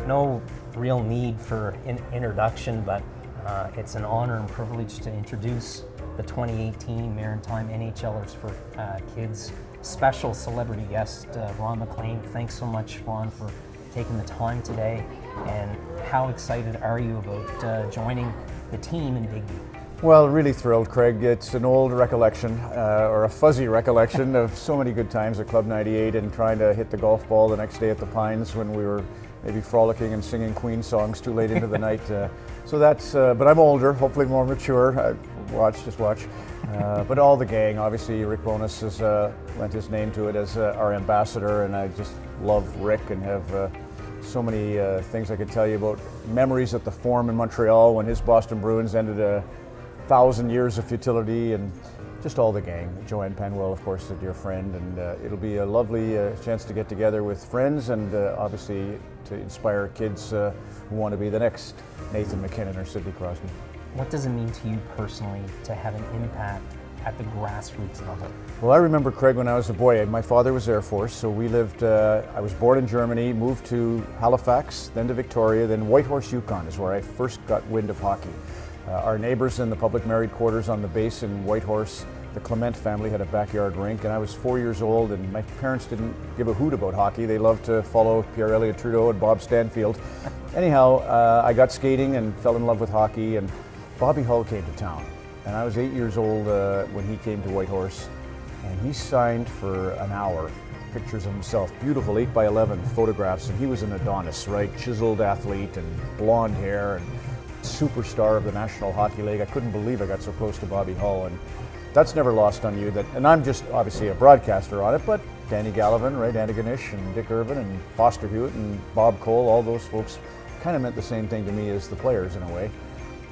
no real need for an introduction, but it's an honor and privilege to introduce the 2018 Maritime NHLers for Kids special celebrity guest, Ron MacLean. Thanks so much, Ron, for taking the time today. And how excited are you about joining the team in Digby? Well, really thrilled, Craig. It's an old recollection, or a fuzzy recollection of so many good times at Club 98 and trying to hit the golf ball the next day at the Pines when we were maybe frolicking and singing Queen songs too late into the night. So that's, but I'm older, hopefully more mature. Just watch. But all the gang, obviously Rick Bonus has lent his name to it as our ambassador, and I just love Rick and have so many things I could tell you about memories at the Forum in Montreal when his Boston Bruins ended 1,000 years of futility, and just all the gang. Joanne Penwell, of course, a dear friend, and it'll be a lovely chance to get together with friends and obviously to inspire kids who want to be the next Nathan McKinnon or Sidney Crosby. What does it mean to you personally to have an impact at the grassroots level? Well, I remember, Craig, when I was a boy, my father was Air Force, so we lived, I was born in Germany, moved to Halifax, then to Victoria, then Whitehorse, Yukon is where I first got wind of hockey. Our neighbors in the public married quarters on the base in Whitehorse, the Clement family had a backyard rink, and I was 4 years old, and my parents didn't give a hoot about hockey. They loved to follow Pierre-Elliott Trudeau and Bob Stanfield. Anyhow, I got skating and fell in love with hockey, and Bobby Hull came to town. And I was 8 years old when he came to Whitehorse, and he signed for an hour pictures of himself, beautiful 8x11 photographs, and he was an Adonis, right? Chiseled athlete and blonde hair and superstar of the National Hockey League. I couldn't believe I got so close to Bobby Hull, and that's never lost on you. And I'm just obviously a broadcaster on it, but Danny Gallivan, right? Andy Ganesh and Dick Irvin and Foster Hewitt and Bob Cole, all those folks kind of meant the same thing to me as the players in a way.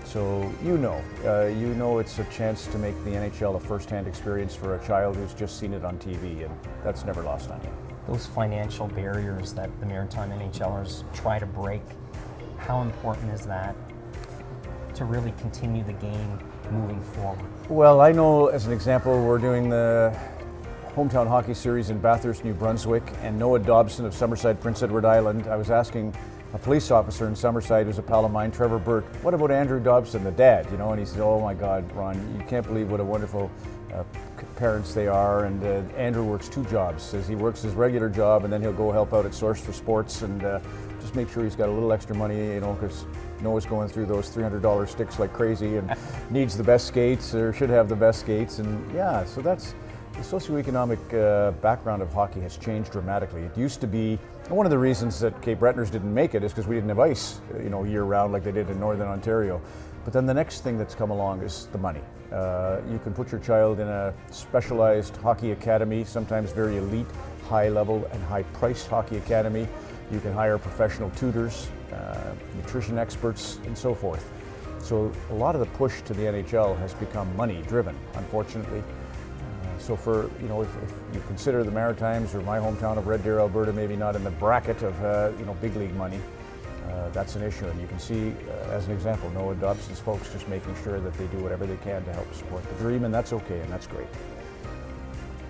So you know it's a chance to make the NHL a first-hand experience for a child who's just seen it on TV, and that's never lost on you. Those financial barriers that the Maritime NHLers try to break, how important is that to really continue the game moving forward? Well, I know, as an example, we're doing the Hometown Hockey Series in Bathurst, New Brunswick, and Noah Dobson of Summerside, Prince Edward Island. I was asking a police officer in Summerside who's a pal of mine, Trevor Burt, what about Andrew Dobson, the dad, you know? And he said, oh my God, Ron, you can't believe what a wonderful parents they are. And Andrew works 2 jobs. Says he works his regular job and then he'll go help out at Source for Sports and just make sure he's got a little extra money, you know, because Noah's going through those $300 sticks like crazy and needs the best skates, or should have the best skates. And yeah, so that's the socioeconomic background of hockey has changed dramatically. It used to be, one of the reasons that Cape Bretoners didn't make it is because we didn't have ice, you know, year round like they did in Northern Ontario. But then the next thing that's come along is the money. You can put your child in a specialized hockey academy, sometimes very elite, high level and high priced hockey academy. You can hire professional tutors, nutrition experts, and so forth. So a lot of the push to the NHL has become money driven, unfortunately. So for, you know, if you consider the Maritimes or my hometown of Red Deer, Alberta, maybe not in the bracket of, you know, big league money, that's an issue. And you can see, as an example, Noah Dobson's folks just making sure that they do whatever they can to help support the dream, and that's okay, and that's great.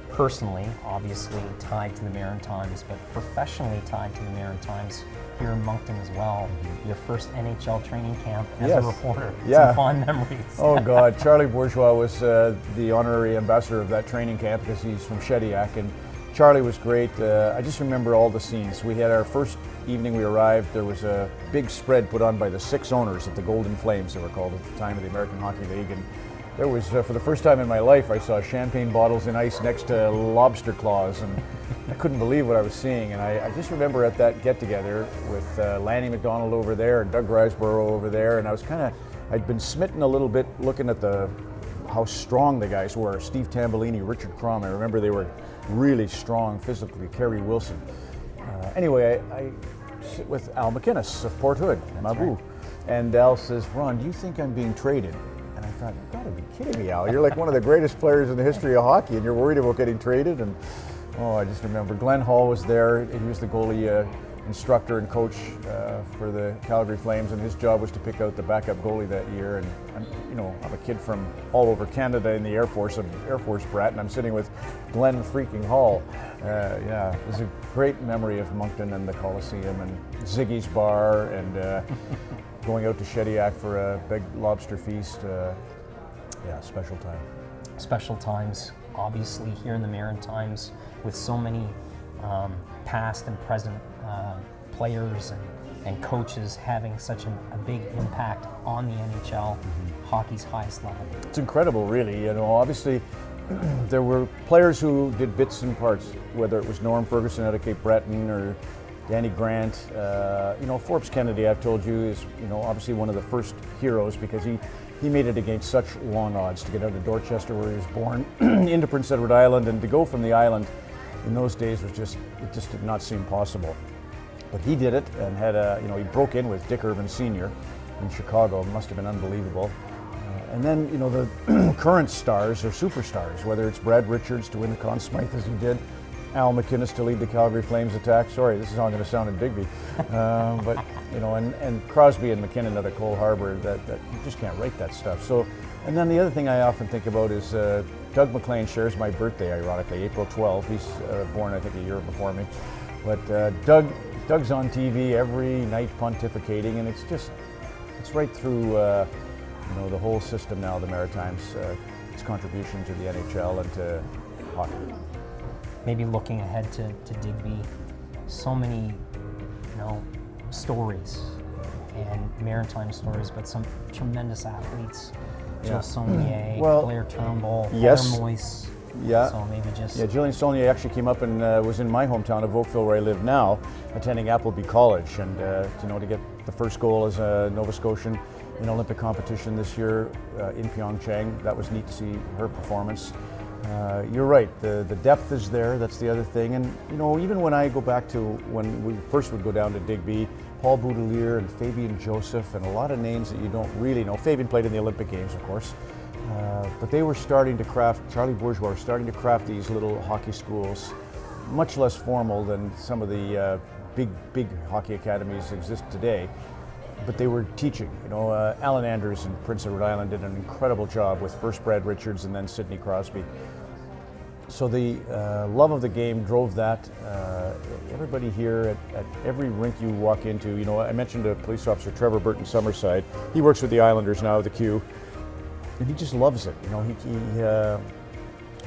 Personally, obviously tied to the Maritimes, but professionally tied to the Maritimes here in Moncton as well. Your first NHL training camp as a reporter. Yeah. Some fond memories. Oh God, Charlie Bourgeois was the honorary ambassador of that training camp because he's from Shediac, and Charlie was great. I just remember all the scenes. We had our first evening we arrived, there was a big spread put on by the 6 owners of the Golden Flames, they were called at the time of the American Hockey League, and there was, for the first time in my life, I saw champagne bottles in ice next to lobster claws, and I couldn't believe what I was seeing. And I just remember at that get-together with Lanny McDonald over there and Doug Riseborough over there, and I was I'd been smitten a little bit looking at how strong the guys were. Steve Tambellini, Richard Crom, I remember they were really strong physically, Kerry Wilson. Anyway, I sit with Al McInnes of Port Hood, Mabu, and Al says, Ron, do you think I'm being traded? And I thought, you've got to be kidding me, Al. You're like one of the greatest players in the history of hockey, and you're worried about getting traded. And I just remember Glenn Hall was there. He was the goalie instructor and coach for the Calgary Flames, and his job was to pick out the backup goalie that year. And I'm a kid from all over Canada in the Air Force, I'm Air Force brat, and I'm sitting with Glenn freaking Hall. Yeah, it was a great memory of Moncton and the Coliseum and Ziggy's Bar and going out to Shediac for a big lobster feast. Yeah, special time. Special times, obviously, here in the Maritimes with so many past and present players and coaches having such a big impact on the NHL, hockey's highest level. It's incredible, really. Obviously, there were players who did bits and parts, whether it was Norm Ferguson out of Cape Breton or Danny Grant. Forbes Kennedy, I've told you, is obviously one of the first heroes because he made it against such long odds to get out of Dorchester, where he was born, into Prince Edward Island, and to go from the island in those days it just did not seem possible. But he did it and had he broke in with Dick Irvin Sr. in Chicago. It must have been unbelievable. And then, the current stars are superstars, whether it's Brad Richards to win the Conn Smythe as he did, Al McInnes to lead the Calgary Flames attack. Sorry, this is how I'm going to sound in Digby. And Crosby and McKinnon out of Cole Harbour, that you just can't write that stuff. So, and then the other thing I often think about is Doug MacLean shares my birthday, ironically, April 12th. He's born, I think, a year before me. But Doug's on TV every night pontificating, and it's right through the whole system now, the Maritimes, its contribution to the NHL and to hockey. Maybe looking ahead to Digby, so many stories and maritime stories, but some tremendous athletes. Joe Saulnier, Blair Turnbull, yes. Heather Moyse. Yeah. So maybe just... Yeah, Jillian Saulnier actually came up and was in my hometown of Oakville, where I live now, attending Appleby College, and to get the first goal as a Nova Scotian in Olympic competition this year in Pyeongchang. That was neat to see her performance. You're right, the depth is there, that's the other thing. And even when I go back to when we first would go down to Digby, Paul Boudelier and Fabian Joseph and a lot of names that you don't really know. Fabian played in the Olympic Games, of course. But they were starting to craft, Charlie Bourgeois was starting to craft these little hockey schools, much less formal than some of the big hockey academies exist today. But they were teaching. Alan Anders in Prince Edward Island did an incredible job with first Brad Richards and then Sidney Crosby. So the love of the game drove that. Everybody here at every rink you walk into, I mentioned a police officer, Trevor Burton Summerside. He works with the Islanders now, the Q, and he just loves it.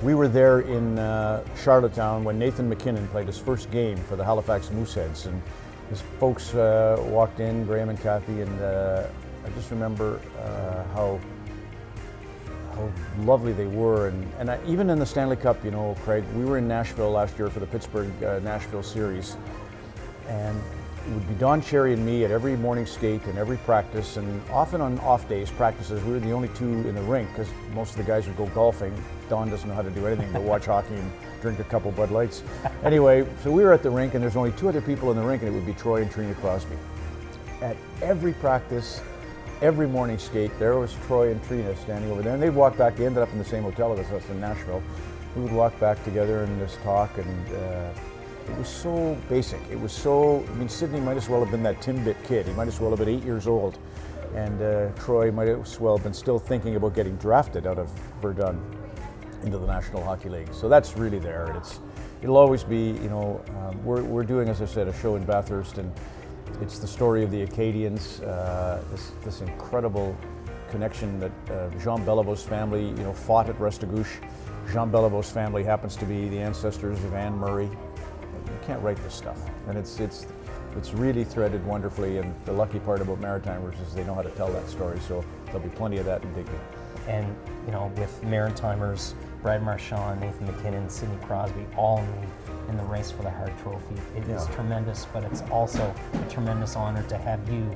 We were there in Charlottetown when Nathan McKinnon played his first game for the Halifax Mooseheads, and his folks walked in, Graham and Kathy, and I just remember how lovely they were. And even in the Stanley Cup, Craig, we were in Nashville last year for the Pittsburgh-Nashville series, and it would be Don Cherry and me at every morning skate and every practice, and often on off days, practices, we were the only two in the rink because most of the guys would go golfing. Don doesn't know how to do anything but watch hockey and drink a couple Bud Lights. Anyway, so we were at the rink, and there's only two other people in the rink, and it would be Troy and Trina Crosby. At every practice, every morning skate, there was Troy and Trina standing over there, and they'd walk back. They ended up in the same hotel as us in Nashville. We would walk back together and just talk, and it was so basic. It was so, Sidney might as well have been that Timbit kid. He might as well have been 8 years old. And Troy might as well have been still thinking about getting drafted out of Verdun into the National Hockey League. So that's really there. And it'll always be, we're doing, as I said, a show in Bathurst, and it's the story of the Acadians, this incredible connection that Jean Beliveau's family, fought at Restigouche. Jean Beliveau's family happens to be the ancestors of Anne Murray. You can't write this stuff, and it's really threaded wonderfully. And the lucky part about Maritimers is they know how to tell that story. So there'll be plenty of that in Digby. And with Maritimers, Brad Marchand, Nathan McKinnon, Sidney Crosby, all in the race for the Hart Trophy. It is tremendous, but it's also a tremendous honor to have you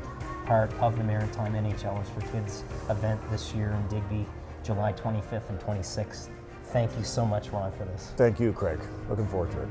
part of the Maritime NHLers for Kids event this year in Digby, July 25th and 26th. Thank you so much, Ron, for this. Thank you, Craig. Looking forward to it.